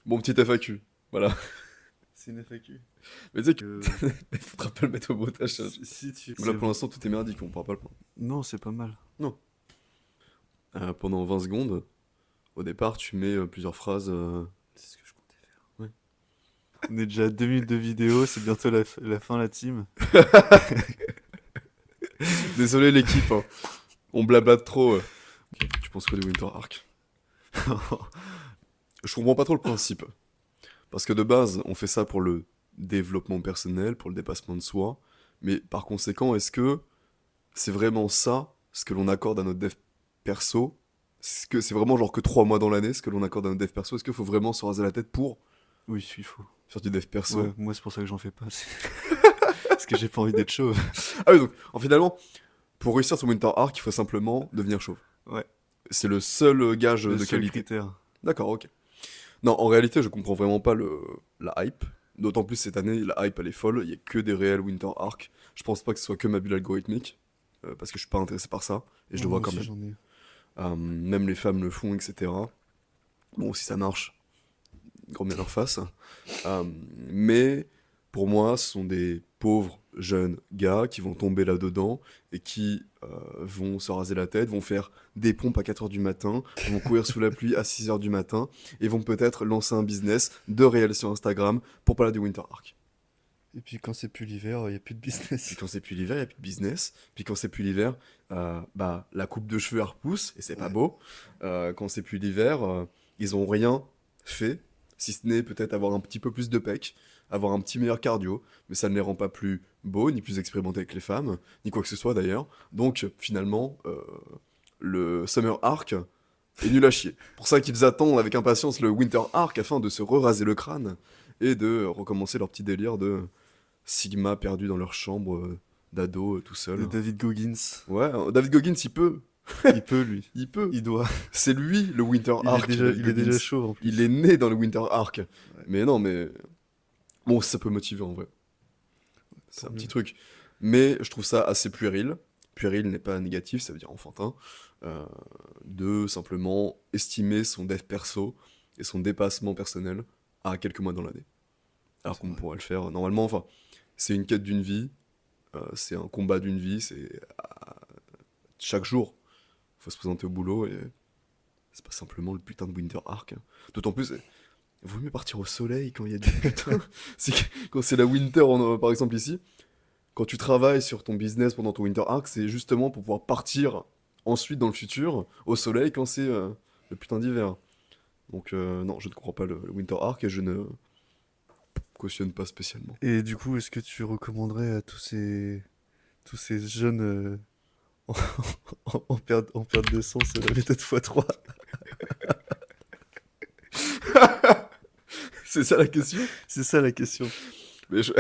Bon, petit FAQ. Voilà. C'est une FAQ. Mais tu sais Euh, qu'il faudra pas le mettre au montage. si tu... Là, pour l'instant, tout est merdique, on pourra pas le prendre. Non, c'est pas mal. Non. Pendant 20 secondes, au départ, tu mets plusieurs phrases. C'est ce que je comptais faire. Ouais. On est déjà à 2 minutes de vidéo, c'est bientôt la fin, la team. Désolé, l'équipe, hein. On blablate trop. Tu penses quoi du Winter Arc? Je comprends pas trop le principe. Parce que de base, on fait ça pour le développement personnel, pour le dépassement de soi. Mais par conséquent, est-ce que c'est vraiment ça, ce que l'on accorde à notre dev perso? Est-ce que c'est vraiment genre que 3 mois dans l'année, ce que l'on accorde à notre dev perso? Est-ce qu'il faut vraiment se raser la tête pour Oui, il faut. faire du dev Ouais, perso? moi c'est pour ça que j'en fais pas. Parce que j'ai pas envie d'être chauve. Ah oui, donc, finalement, pour réussir sur Winter Arc, il faut simplement devenir chauve. Ouais, C'est le seul gage le de seul qualité. critère. D'accord, ok. Non, en réalité, je comprends vraiment pas la hype. D'autant plus cette année, la hype elle est folle. Il y a que des réels Winter Arc. Je pense pas que ce soit que ma bulle algorithmique. Parce que je suis pas intéressé par ça. Et je Non, le moi vois quand aussi même. j'en ai. Même les femmes le font, etc. Bon, si ça marche, grand bien leur face. Euh, mais pour moi, ce sont des pauvres jeunes gars qui vont tomber là-dedans et qui vont se raser la tête, vont faire des pompes à 4h du matin, vont courir sous la pluie à 6h du matin et vont peut-être lancer un business de réel sur Instagram pour parler du Winter Arc. Et puis quand c'est plus l'hiver, il y a plus de Puis business. quand c'est plus l'hiver, il n'y a plus de business. Puis quand c'est plus l'hiver, bah, la coupe de cheveux elle repousse et c'est pas Ouais. beau. Quand c'est plus l'hiver, ils ont rien fait, si ce n'est peut-être avoir un petit peu plus de pec, avoir un petit meilleur cardio, mais ça ne les rend pas plus beaux, ni plus expérimentés avec les femmes, ni quoi que ce soit d'ailleurs. Donc finalement, le Summer Arc est nul à chier. Pour ça qu'ils attendent avec impatience le Winter Arc afin de se raser le crâne et de recommencer leur petit délire de Sigma perdu dans leur chambre d'ado tout seul. De David Goggins. Ouais, David Goggins, il peut. Il peut lui. Il peut. Il doit. C'est lui le Winter Arc, David Il est déjà Goggins. chaud en Il plus. est né dans le Winter Arc. Ouais, Mais non, mais. Bon, ça peut motiver en vrai. C'est tant un mieux. petit truc. Mais je trouve ça assez puéril. Puéril n'est pas négatif, ça veut dire enfantin. euh, de simplement estimer son dev perso et son dépassement personnel à quelques mois dans l'année. Alors C'est qu'on vrai. pourrait le faire normalement. Enfin, c'est une quête d'une vie. C'est un combat d'une vie. C'est chaque jour, faut se présenter au boulot et c'est pas simplement le putain de Winter Arc. D'autant plus, il vaut mieux partir au soleil quand il y a du putain. Quand c'est la winter, par exemple ici, quand tu travailles sur ton business pendant ton Winter Arc, c'est justement pour pouvoir partir ensuite dans le futur au soleil quand c'est le putain d'hiver. Donc non, je ne comprends pas le Winter Arc et je ne cautionne pas spécialement. Et du coup, est-ce que tu recommanderais à tous ces jeunes en, en perte de sens la méthode x3? C'est ça la question. C'est ça la question. Mais je-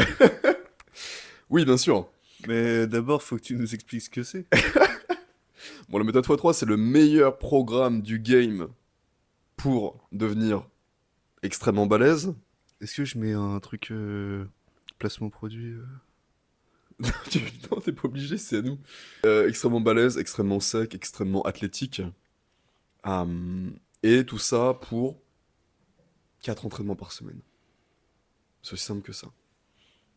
Oui, bien sûr. Mais d'abord, faut que tu nous expliques ce que c'est. Bon, la méthode x3, c'est le meilleur programme du game pour devenir extrêmement balèze. Est-ce que je mets un truc placement produit Non, t'es pas obligé, c'est à nous. Extrêmement balèze, extrêmement sec, extrêmement athlétique. Et tout ça pour 4 entraînements par semaine. C'est aussi simple que ça.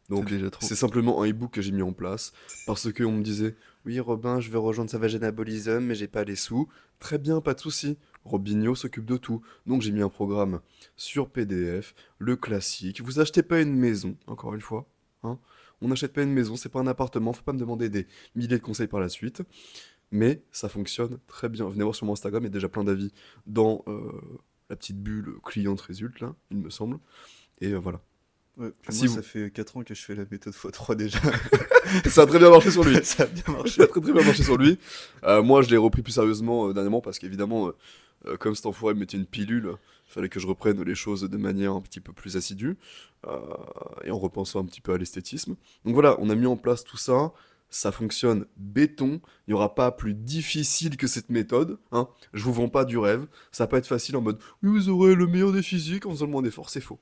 C'est Donc, déjà trop. c'est simplement un e-book que j'ai mis en place parce qu'on me disait oui, Robin, je vais rejoindre Savage Anabolism, mais j'ai pas les sous. Très bien, pas de souci. Robinho s'occupe de tout. Donc, j'ai mis un programme sur PDF, le classique. Vous achetez pas une maison, encore une fois. Hein. On n'achète pas une maison, c'est pas un appartement. Faut pas me demander des milliers de conseils par la suite. Mais ça fonctionne très bien. Venez voir sur mon Instagram, il y a déjà plein d'avis dans la petite bulle cliente résulte, là, il me semble. Et voilà. Ouais, puis Si moi, vous... ça fait 4 ans que je fais la méthode x3 déjà. Ça a très bien marché sur lui. Ça a bien Ça marché. a très très bien marché sur lui. Moi, je l'ai repris plus sérieusement dernièrement parce qu'évidemment, comme cet enfoiré me mettait une pilule, il fallait que je reprenne les choses de manière un petit peu plus assidue euh, et en repensant un petit peu à l'esthétisme. Donc voilà, on a mis en place tout ça. Ça fonctionne béton. Il n'y aura pas plus difficile que cette méthode. Hein. Je vous vends pas du rêve. Ça va pas être facile en mode oui, vous aurez le meilleur des physiques en faisant le moins d'efforts. C'est faux.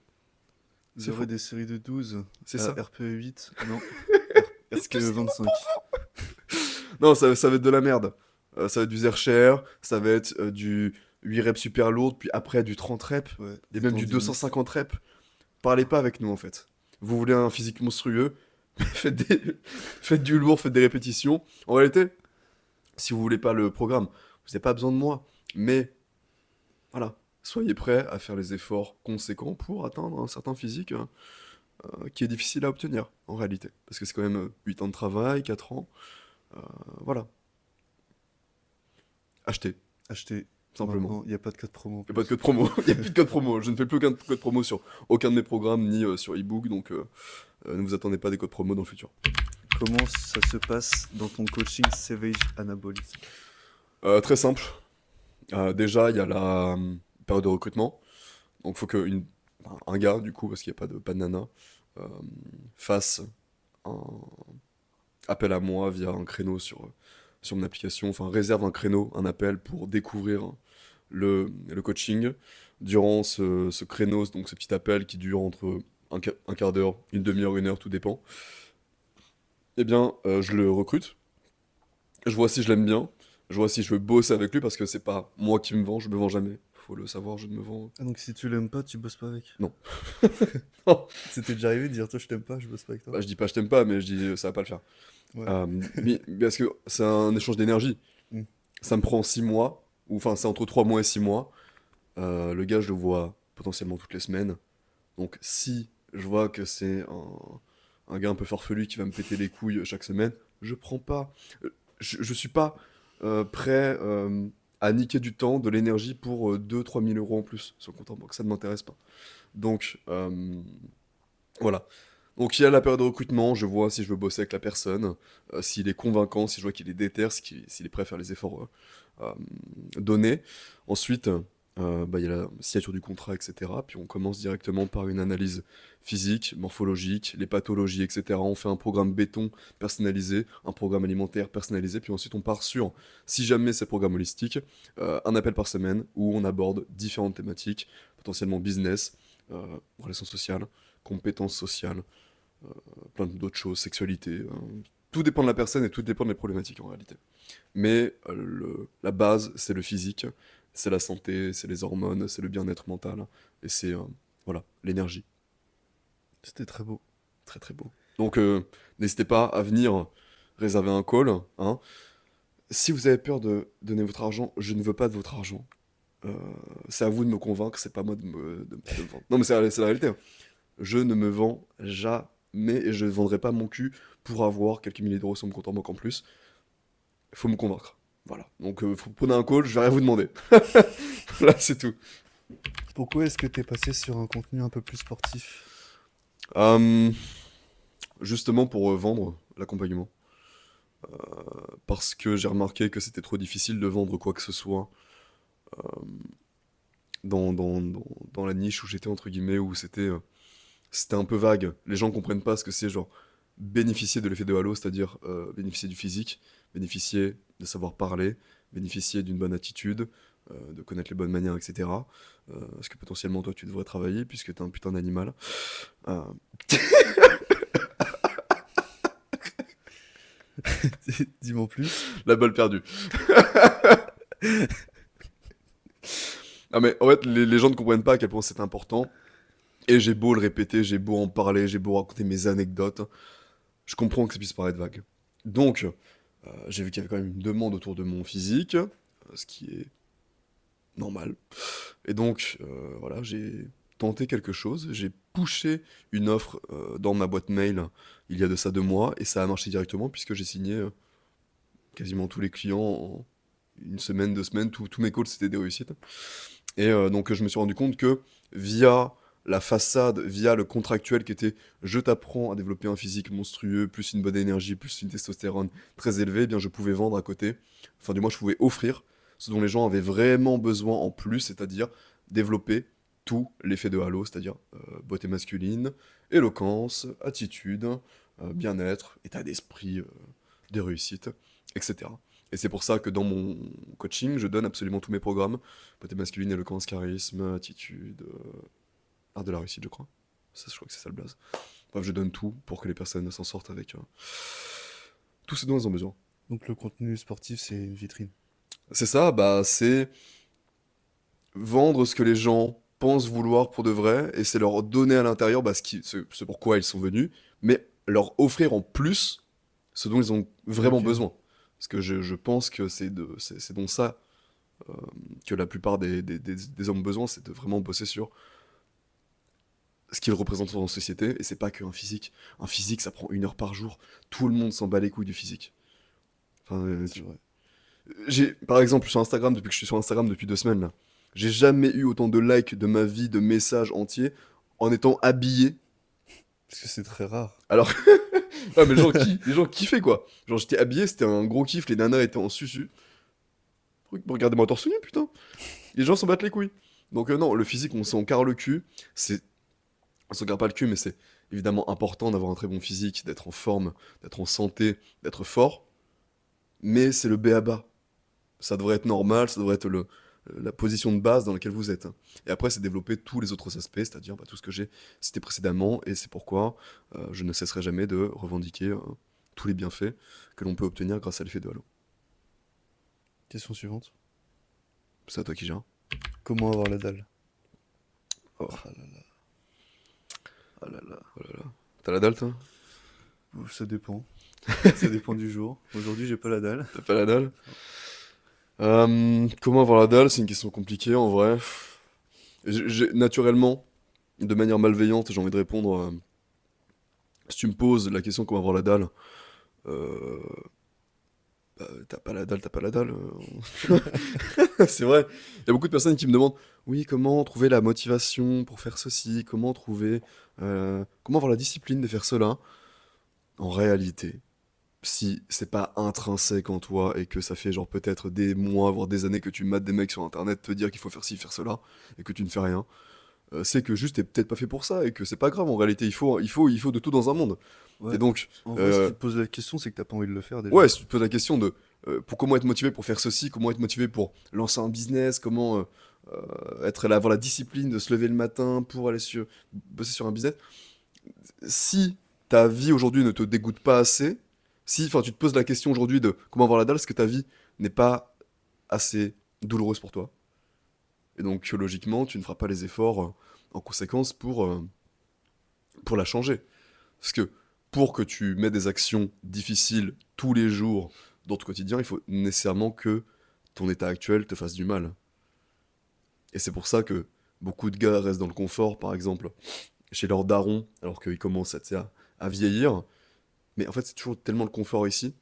Vous C'est aurez faux. des séries de 12 C'est à ça. RPE8. Non, Est-ce que RPE c'est 25. Non, ça va être de la merde. Ça va être du Zercher, ça va être du 8 reps super lourdes, puis après du 30 reps, Ouais, et des même du tendinites. 250 reps. Parlez pas avec nous en fait. Vous voulez un physique monstrueux, faites du lourd, faites des répétitions. En réalité, si vous voulez pas le programme, vous n'avez pas besoin de moi. Mais voilà, soyez prêts à faire les efforts conséquents pour atteindre un certain physique qui est difficile à obtenir en réalité. Parce que c'est quand même 8 ans de travail, 4 ans. Voilà, achetez, Achetez simplement. maintenant, il n'y a pas de code promo en Il n'y a pas de plus. code promo, il n'y a plus de code promo. Je ne fais plus aucun code promo sur aucun de mes programmes ni sur ebook, donc ne vous attendez pas à des codes promo dans le futur. Comment ça se passe dans ton coaching Savage Anabolism? Très simple. Déjà, il y a la période de recrutement. Donc, il faut un gars, du coup, parce qu'il n'y a pas de nana, euh, fasse un appel à moi via un créneau sur mon application. Enfin, réserve un créneau, un appel pour découvrir le coaching. Durant ce créneau, donc ce petit appel qui dure entre un quart d'heure, une demi-heure, 1 heure, tout dépend, eh bien, je le recrute. Je vois si je l'aime bien. Je vois si je veux bosser avec lui parce que c'est pas moi qui me vends, je me vends jamais. Faut le savoir, je ne me vends. Ah, donc si tu l'aimes pas, tu bosses pas avec. Non. C'était déjà arrivé de dire toi je t'aime pas, je bosse pas avec toi. Bah, je dis pas je t'aime pas, mais je dis ça va pas le faire. Ouais. Mais parce que c'est un échange d'énergie. Mm. Ça me prend 6 mois, ou enfin c'est entre 3 mois et 6 mois. Le gars, je le vois potentiellement toutes les semaines. Donc si je vois que c'est un gars un peu farfelu qui va me péter les couilles chaque semaine, je prends pas. Je suis pas prêt à niquer du temps, de l'énergie pour 2-3 000 euros en plus sur le compte en banque. Ça ne m'intéresse pas. Donc voilà. Donc il y a la période de recrutement, je vois si je veux bosser avec la personne, s'il est convaincant, si je vois qu'il est déter, s'il est prêt à faire les efforts donnés. Ensuite, bah, il y a la signature du contrat, etc. Puis on commence directement par une analyse physique, morphologique, les pathologies, etc. On fait un programme béton personnalisé, un programme alimentaire personnalisé, puis ensuite on part sur, si jamais c'est programme holistique, un appel par semaine où on aborde différentes thématiques, potentiellement business, relations sociales, compétences sociales, plein d'autres choses, sexualité. Tout dépend de la personne et tout dépend des problématiques en réalité. Mais la base, c'est le physique, c'est la santé, c'est les hormones, c'est le bien-être mental, et c'est voilà, l'énergie. C'était très beau. Très très beau. Donc n'hésitez pas à venir réserver un call. Hein. Si vous avez peur de donner votre argent, je ne veux pas de votre argent. Euh, c'est à vous de me convaincre, c'est pas moi de me vendre. Non mais c'est la réalité. Hein. Je ne me vends jamais et je ne vendrai pas mon cul pour avoir quelques milliers d'euros sur mon compte en banque en plus. Il faut me convaincre. Voilà. Donc, vous prenez un call, je vais rien vous demander. Là, c'est tout. Pourquoi est-ce que t'es passé sur un contenu un peu plus sportif? Euh, Justement pour vendre l'accompagnement. Parce que j'ai remarqué que c'était trop difficile de vendre quoi que ce soit dans la niche où j'étais, entre guillemets, où c'était un peu vague. Les gens comprennent pas ce que c'est, genre, bénéficier de l'effet de halo, c'est-à-dire bénéficier du physique, bénéficier de savoir parler, bénéficier d'une bonne attitude, de connaître les bonnes manières, etc. Parce que potentiellement, toi, tu devrais travailler puisque t'es un putain d'animal. Euh, Dis-moi en plus. la balle perdue. Ah, mais en fait, les gens ne comprennent pas à quel point c'est important. Et j'ai beau le répéter, j'ai beau en parler, j'ai beau raconter mes anecdotes, je comprends que ça puisse paraître vague. Donc, j'ai vu qu'il y avait quand même une demande autour de mon physique, ce qui est normal. Et donc, voilà, j'ai tenté quelque chose, j'ai pushé une offre dans ma boîte mail il y a de ça 2 mois, et ça a marché directement puisque j'ai signé quasiment tous les clients en une semaine, 2 semaines, tous mes calls c'était des réussites. Et donc je me suis rendu compte que via la façade, via le contractuel qui était je t'apprends à développer un physique monstrueux, plus une bonne énergie, plus une testostérone très élevée, eh bien je pouvais vendre à côté, enfin du moins je pouvais offrir ce dont les gens avaient vraiment besoin en plus, c'est-à-dire développer tout l'effet de halo, c'est-à-dire beauté masculine, éloquence, attitude, bien-être, état d'esprit, des réussites, etc. Et c'est pour ça que dans mon coaching, je donne absolument tous mes programmes. Beauté masculine, éloquence, charisme, attitude, art de la réussite, je crois. Ça, je crois que c'est ça le blaze. Bref, je donne tout pour que les personnes s'en sortent avec tout ce dont elles ont besoin. Donc le contenu sportif, c'est une vitrine. C'est ça, bah c'est... vendre ce que les gens pensent vouloir pour de vrai, et c'est leur donner à l'intérieur ce pourquoi ils sont venus, mais leur offrir en plus ce dont ils ont vraiment Ok. besoin. Parce que je pense que c'est donc ça que la plupart des hommes ont besoin, c'est de vraiment bosser sur ce qu'ils représentent dans la société, et c'est pas qu'un physique. Un physique, ça prend 1 heure par jour. Tout le monde s'en bat les couilles du physique. Enfin, C'est vrai. par exemple, sur Instagram, depuis que je suis sur Instagram depuis 2 semaines, là, j'ai jamais eu autant de likes de ma vie, de messages entiers, en étant habillé. Parce que c'est très rare. Alors, ah, mais les gens kiffaient quoi. Genre, j'étais habillé, c'était un gros kiff, les nanas étaient en susu. Regardez-moi torse nu, putain. Les gens s'en battent les couilles. Donc, non, le physique, on s'en carre le cul. On s'en carre pas le cul, mais c'est évidemment important d'avoir un très bon physique, d'être en forme, d'être en santé, d'être fort. Mais c'est le b.a.-ba. Ça devrait être normal, ça devrait être la position de base dans laquelle vous êtes. Et après, c'est développer tous les autres aspects, c'est-à-dire tout ce que j'ai cité précédemment, et c'est pourquoi je ne cesserai jamais de revendiquer tous les bienfaits que l'on peut obtenir grâce à l'effet de Halo. Question suivante. C'est à toi qui gère. Comment avoir la dalle? Oh, Ah là là. Ah là là. oh là là. T'as la dalle, toi? Ouh, ça dépend. Ça dépend du jour. Aujourd'hui, j'ai pas la dalle. T'as pas la dalle? Comment avoir la dalle? C'est une question compliquée en vrai. Naturellement, de manière malveillante, j'ai envie de répondre. Si tu me poses la question comment avoir la dalle, euh, t'as pas la dalle, t'as pas la dalle. C'est vrai. Il y a beaucoup de personnes qui me demandent, oui, comment trouver la motivation pour faire ceci, comment avoir la discipline de faire cela. En réalité, si c'est pas intrinsèque en toi et que ça fait genre peut-être des mois, voire des années que tu mates des mecs sur internet te dire qu'il faut faire ci, faire cela, et que tu ne fais rien, c'est que juste t'es peut-être pas fait pour ça et que c'est pas grave. En réalité, il faut de tout dans un monde. Et Ouais. donc, En vrai, si tu euh, te poses la question, c'est que t'as pas envie de le faire déjà. ouais, si tu te poses la question de pour comment être motivé pour faire ceci, comment être motivé pour lancer un business, comment avoir la discipline de se lever le matin pour aller bosser sur un business, si ta vie aujourd'hui ne te dégoûte pas assez, si enfin tu te poses la question aujourd'hui de comment avoir la dalle, est-ce que ta vie n'est pas assez douloureuse pour toi? Et donc logiquement, tu ne feras pas les efforts en conséquence pour la changer. Parce que pour que tu mettes des actions difficiles tous les jours dans ton quotidien, il faut nécessairement que ton état actuel te fasse du mal. Et c'est pour ça que beaucoup de gars restent dans le confort, par exemple, chez leur daron, alors qu'ils commencent à vieillir. Mais en fait, c'est toujours tellement le confort ici.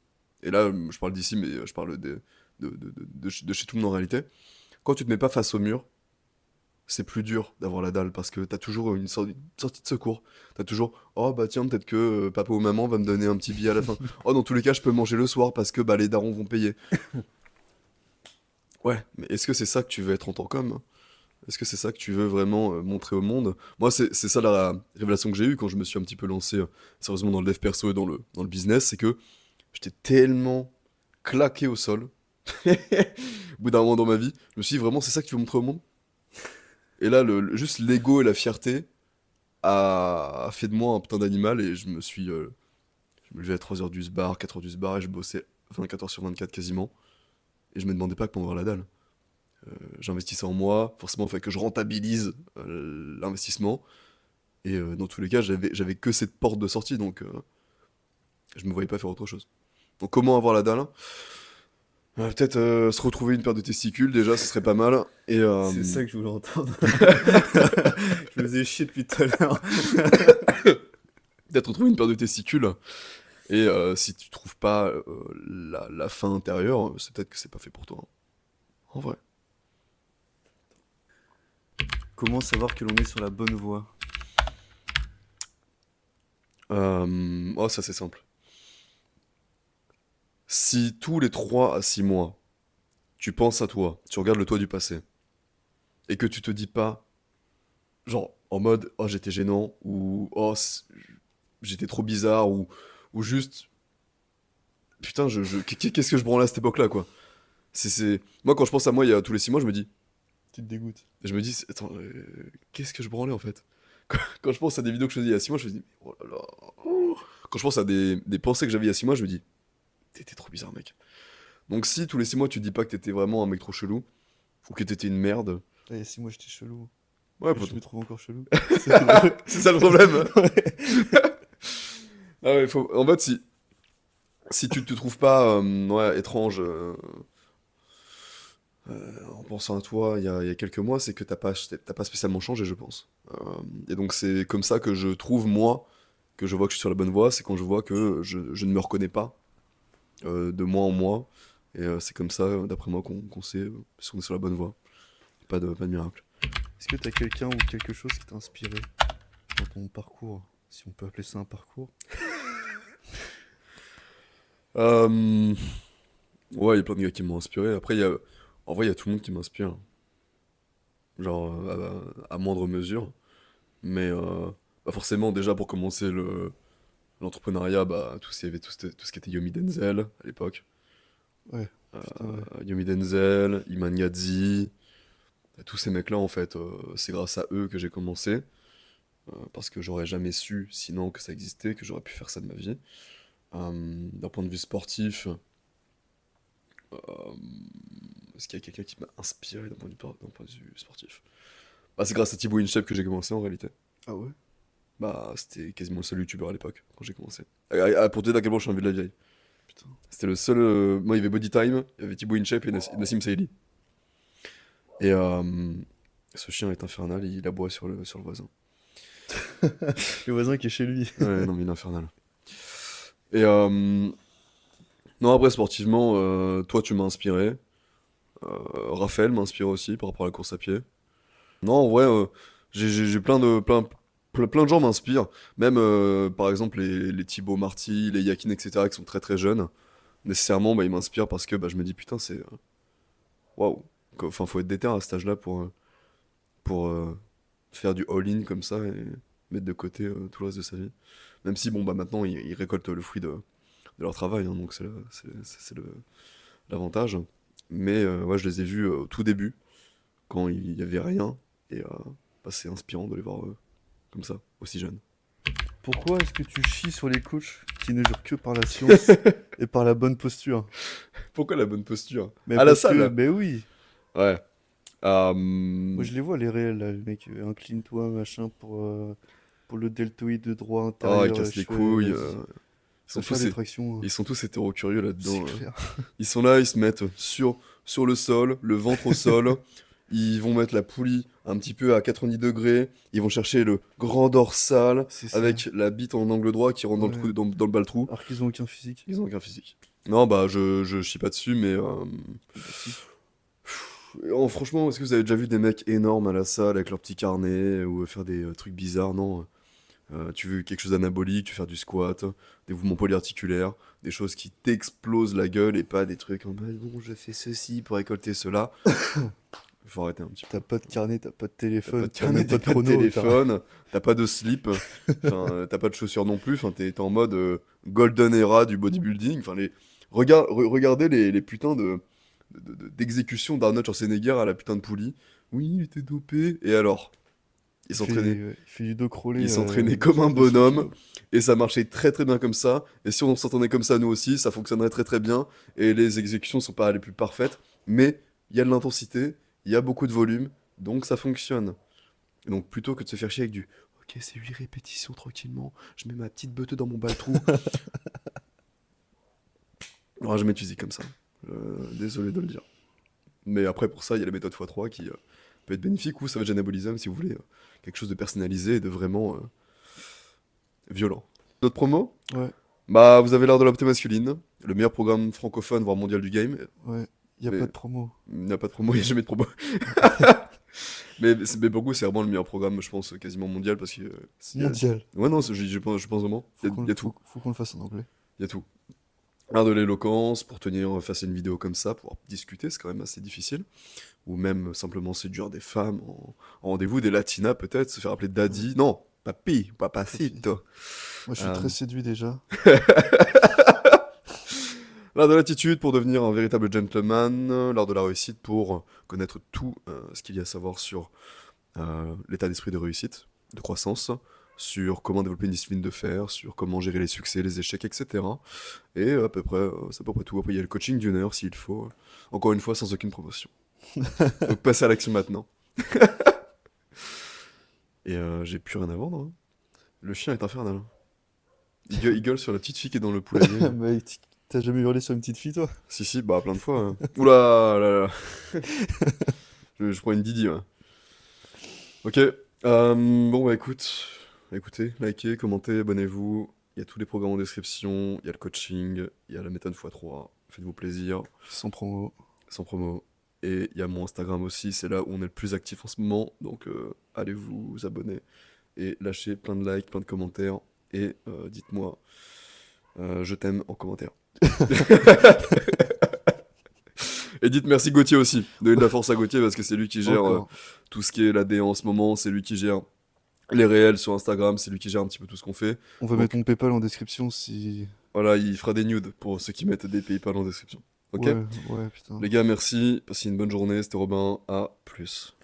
Et là, je parle d'ici, mais je parle de chez tout le monde en réalité. Quand tu te mets pas face au mur, c'est plus dur d'avoir la dalle parce que t'as toujours une sortie de secours. T'as toujours, oh bah tiens, peut-être que papa ou maman va me donner un petit billet à la fin. Oh, dans tous les cas, je peux manger le soir parce que bah, les darons vont payer. Ouais, mais est-ce que c'est ça que tu veux être en tant qu'homme? Est-ce que c'est ça que tu veux vraiment montrer au monde? Moi, c'est ça la révélation que j'ai eue quand je me suis un petit peu lancé sérieusement dans le dev perso et dans le business, c'est que j'étais tellement claqué au sol, au bout d'un moment dans ma vie, je me suis dit vraiment, c'est ça que tu veux montrer au monde? Et là, juste l'ego et la fierté a fait de moi un putain d'animal et je me levais à 3 heures du sbar, 4 heures du sbar et je bossais 24 heures sur 24 quasiment. Et je me demandais pas comment avoir la dalle. J'investissais en moi, forcément, il fallait que je rentabilise l'investissement. Et dans tous les cas, j'avais que cette porte de sortie, donc je me voyais pas faire autre chose. Donc comment avoir la dalle? Peut-être se retrouver une paire de testicules, déjà, ce serait pas mal. Et C'est ça que je voulais entendre. Je me faisais chier depuis tout à l'heure. peut-être retrouver une paire de testicules. Et si tu trouves pas la fin intérieure, c'est peut-être que c'est pas fait pour toi, hein. En vrai. Comment savoir que l'on est sur la bonne voie? Oh, ça c'est simple. Si tous les 3 à 6 mois, tu penses à toi, tu regardes le toi du passé, et que tu te dis pas, genre, en mode, oh j'étais gênant, ou oh j'étais trop bizarre, ou juste, putain, qu'est-ce que je branlais à cette époque-là, quoi. Moi, quand je pense à moi il y a tous les 6 mois, Tu te dégoûtes. je me dis, attends, qu'est-ce que je branlais en fait? Quand je pense à des vidéos que je faisais il y a 6 mois, je me dis, oh là là. Quand je pense à des pensées que j'avais il y a 6 mois, je me dis, t'étais trop bizarre, mec. Donc si tous les 6 mois tu dis pas que t'étais vraiment un mec trop chelou, ou que t'étais une merde, Et si moi j'étais chelou, Ouais, et je poteau. me trouve encore chelou. C'est drôle. C'est ça le problème. Ouais. Ah ouais, faut... En fait, si tu te trouves pas ouais, étrange en pensant à toi il y a quelques mois, c'est que t'as pas spécialement changé, je pense. Et donc c'est comme ça que je trouve, moi, que je vois que je suis sur la bonne voie, c'est quand je vois que je ne me reconnais pas de mois en mois. Et c'est comme ça, d'après moi, qu'on sait si on est sur la bonne voie. Pas de miracle. Est-ce que t'as quelqu'un ou quelque chose qui t'a inspiré dans ton parcours, si on peut appeler ça un parcours? Euh, ouais, il y a plein de gars qui m'ont inspiré. Après, en vrai, il y a tout le monde qui m'inspire. Genre, à moindre mesure. Mais bah forcément, déjà, pour commencer l'entrepreneuriat, bah, il y avait tout ce qui était Yomi Denzel à l'époque. Ouais, putain, ouais. Yomi Denzel, Iman Gadzhi, tous ces mecs-là, en fait, c'est grâce à eux que j'ai commencé. Parce que j'aurais jamais su, sinon, que ça existait, que j'aurais pu faire ça de ma vie. D'un point de vue sportif, est-ce qu'il y a quelqu'un qui m'a inspiré d'un point de vue sportif? Bah, c'est grâce à Thibaut InShape que j'ai commencé en réalité. Ah ouais? Bah, c'était quasiment le seul youtubeur à l'époque, quand j'ai commencé. Pour te dire à quel point je suis un vieux de la vieille. Putain. C'était le seul. Moi, il y avait Body Time, il y avait Thibaut InShape et Nassim Saïli. Et ce chien est infernal, il aboie sur le voisin. Le voisin qui est chez lui. Ouais, non, mais il est infernal. Et non, après, sportivement, toi, tu m'as inspiré. Raphaël m'a inspiré aussi par rapport à la course à pied. Non, en vrai, j'ai plein de gens m'inspirent. Même, par exemple, les Thibaut Marty, les Yakin, etc., qui sont très très jeunes. Nécessairement, bah, ils m'inspirent parce que bah, je me dis, putain, c'est. Waouh! Enfin, faut être déter à cet âge-là pour faire du all-in comme ça et mettre de côté tout le reste de sa vie. Même si, bon, bah maintenant, ils récoltent le fruit de leur travail, hein, donc l'avantage. Mais ouais, je les ai vus au tout début, quand il y avait rien, et bah, c'est inspirant de les voir comme ça, aussi jeunes. Pourquoi est-ce que tu chies sur les coachs qui ne jurent que par la science et par la bonne posture? Pourquoi la bonne posture? Mais À la parce que, salle! ben oui, Ouais. moi je les vois les réels là, le mec, incline-toi, machin, pour le deltoïde droit Oh, ils intérieur, cassent les couilles. vas-y, Ils va sont faire tous, des tractions, hein. ils sont tous hétéro-curieux C'est là-dedans. clair. Ils sont là, ils se mettent sur le sol, le ventre au sol. Ils vont mettre la poulie un petit peu à 90 degrés. Ils vont chercher le grand dorsal C'est ça, avec la bite en angle droit qui rentre dans le ouais. trou, dans le bas-le-trou. Alors qu'ils ont aucun physique. Ils ont aucun physique. Non, bah, je chie pas dessus, mais. Bah si. Franchement, est-ce que vous avez déjà vu des mecs énormes à la salle avec leur petit carnet ou faire des trucs bizarres? Non. Tu veux quelque chose d'anabolique, tu veux faire du squat, des mouvements polyarticulaires, des choses qui t'explosent la gueule et pas des trucs en mode bon, je fais ceci pour récolter cela. Faut arrêter un petit peu. T'as pas de carnet, t'as pas de T'as pas téléphone, de t'as carnet, même t'as pas de pas de chrono, téléphone, t'as pas de slip, enfin, t'as pas de chaussures non plus, enfin, t'es en mode golden era du bodybuilding. Enfin, regardez les putains d'exécutions d'Arnold Schwarzenegger à la putain de poulie. Oui, il était dopé. Et alors? Il s'entraînait. il fait du dos crawlé Il s'entraînait comme sur un 200 bonhomme kilos. et ça marchait très très bien comme ça. Et si on s'entraînait comme ça nous aussi, ça fonctionnerait très très bien. Et les exécutions sont pas les plus parfaites, mais il y a de l'intensité, il y a beaucoup de volume, donc ça fonctionne. Et donc plutôt que de se faire chier avec du ok, c'est 8 répétitions tranquillement, je mets ma petite beute dans mon bas-trou. On aura jamais de physique comme ça. Désolé de le dire. Mais après, pour ça, il y a la méthode x3 qui peut être bénéfique ou Savage Anabolism si vous voulez quelque chose de personnalisé et de vraiment violent. D'autres promos? Ouais, Bah, vous avez l'art de la beauté masculine, le meilleur programme francophone, voire mondial du game. ouais, y a Mais pas de promo. il n'y a pas de promo, il n'y a jamais de promo. Mais pour vous, c'est vraiment le meilleur programme, je pense, quasiment mondial parce que. Mondial. Ouais, non, je pense vraiment. Il y a tout. Faut qu'on le fasse en anglais. Il y a tout. L'art de l'éloquence, pour tenir face à une vidéo comme ça, pouvoir discuter, c'est quand même assez difficile. Ou même simplement séduire des femmes en rendez-vous, des latinas peut-être, se faire appeler daddy. Non, papi, papacito. Moi je suis Euh, très séduit déjà. L'art de l'attitude pour devenir un véritable gentleman, l'art de la réussite pour connaître tout ce qu'il y a à savoir sur l'état d'esprit de réussite, de croissance, sur comment développer une discipline de fer, sur comment gérer les succès, les échecs, etc. Et à peu près, c'est à peu près tout. Après, il y a le coaching d'une heure s'il faut. Encore une fois, sans aucune promotion. Donc passez à l'action maintenant. Et j'ai plus rien à vendre, hein. Le chien est infernal, hein. Il gueule sur la petite fille qui est dans le poulailler. Mais t'as jamais hurlé sur une petite fille, toi? Si, si, bah plein de fois, hein. Oula là là. Je prends une Didi, ouais. Ok. Bon, bah écoutez, likez, commentez, abonnez-vous. Il y a tous les programmes en description. Il y a le coaching. Il y a la méthode x3. Faites-vous plaisir. Sans promo. Sans promo. Et il y a mon Instagram aussi. C'est là où on est le plus actif en ce moment. Donc allez vous abonner. Et lâchez plein de likes, plein de commentaires. Et dites-moi, je t'aime en commentaire. Et dites merci Gauthier aussi. Donnez de la force à Gauthier parce que c'est lui qui gère Encore. tout ce qui est l'AD en ce moment. C'est lui qui gère les réels sur Instagram. C'est lui qui gère un petit peu tout ce qu'on fait. On va mettre Donc mon PayPal en description si... voilà, il fera des nudes pour ceux qui mettent des PayPal en description. Ok? Ouais, ouais, putain. Les gars, merci. Passez une bonne journée. C'était Robin. À plus.